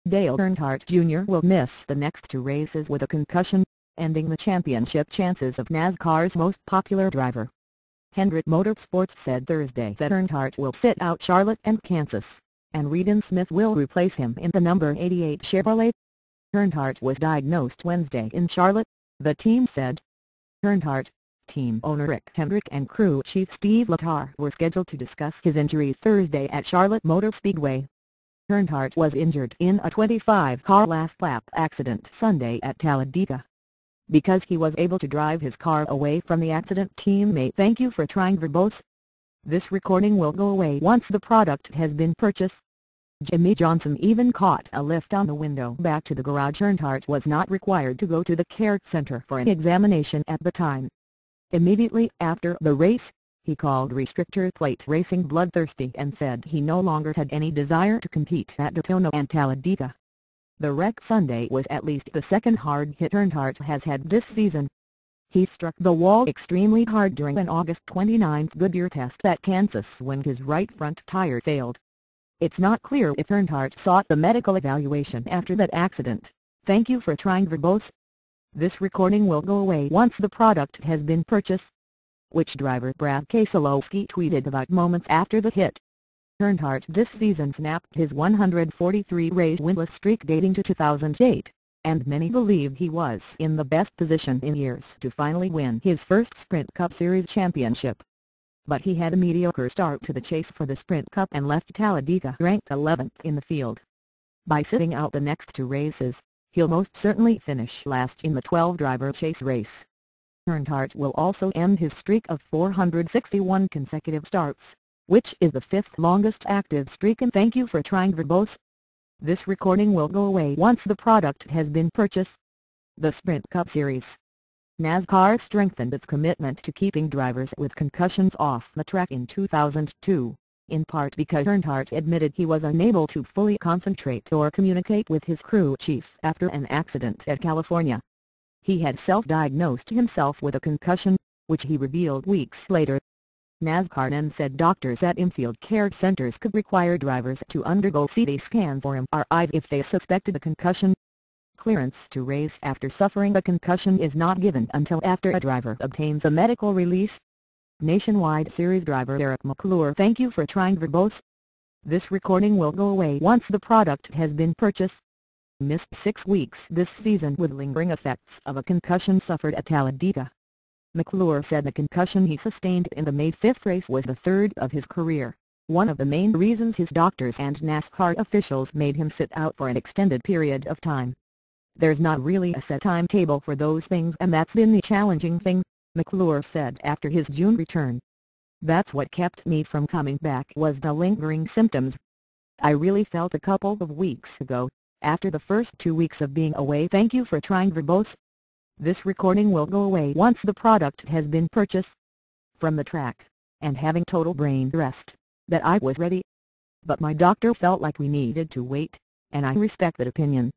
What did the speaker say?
Dale Earnhardt Jr. will miss the next two races with a concussion, ending the championship chances of NASCAR's most popular driver. Earnhardt Motorsports said Thursday that Earnhardt will sit out Charlotte and Kansas, and Regan Smith will replace him in the number 88 Chevrolet. Earnhardt was diagnosed Wednesday in Charlotte, the team said. Earnhardt, team owner Rick Hendrick and crew chief Steve Letarte were scheduled to discuss his injury Thursday at Charlotte Motor Speedway. Earnhardt was injured in a 25-car last-lap accident Sunday at Talladega. Because he was able to drive his car away from the accident, teammate "Thank you for trying verbose. This recording will go away once the product has been purchased." Jimmy Johnson even caught a lift on the window back to the garage. Earnhardt was not required to go to the care center for an examination at the time. Immediately after the race, he called restrictor plate racing bloodthirsty and said he no longer had any desire to compete at Daytona and Talladega. The wreck Sunday was at least the second hard hit Earnhardt has had this season. He struck the wall extremely hard during an August 29 Goodyear test at Kansas when his right front tire failed. It's not clear if Earnhardt sought the medical evaluation after that accident. "Thank you for trying verbose. This recording will go away once the product has been purchased." Which driver Brad Keselowski tweeted about moments after the hit. Earnhardt this season snapped his 143-race winless streak dating to 2008, and many believe he was in the best position in years to finally win his first Sprint Cup Series championship. But he had a mediocre start to the chase for the Sprint Cup and left Talladega ranked 11th in the field. By sitting out the next two races, he'll most certainly finish last in the 12-driver chase race. Earnhardt will also end his streak of 461 consecutive starts, which is the fifth longest active streak. And thank you for trying verbose. This recording will go away once the product has been purchased. The Sprint Cup Series. NASCAR strengthened its commitment to keeping drivers with concussions off the track in 2002, in part because Earnhardt admitted he was unable to fully concentrate or communicate with his crew chief after an accident at California. He had self-diagnosed himself with a concussion, which he revealed weeks later. NASCAR then said doctors at infield care centers could require drivers to undergo CT scans or MRIs if they suspected a concussion. Clearance to race after suffering a concussion is not given until after a driver obtains a medical release. Nationwide Series driver Eric McClure, "Thank you for trying verbose. This recording will go away once the product has been purchased." Missed 6 weeks this season with lingering effects of a concussion suffered at Talladega. McClure said the concussion he sustained in the May 5 race was the third of his career, one of the main reasons his doctors and NASCAR officials made him sit out for an extended period of time. "There's not really a set timetable for those things, and that's been the challenging thing," McClure said after his June return. "That's what kept me from coming back was the lingering symptoms. I really felt a couple of weeks ago, after the first 2 weeks of being away. Thank you for trying verbose. This recording will go away once the product has been purchased." From the track, and having total brain rest, that I was ready. But my doctor felt like we needed to wait, and I respect that opinion.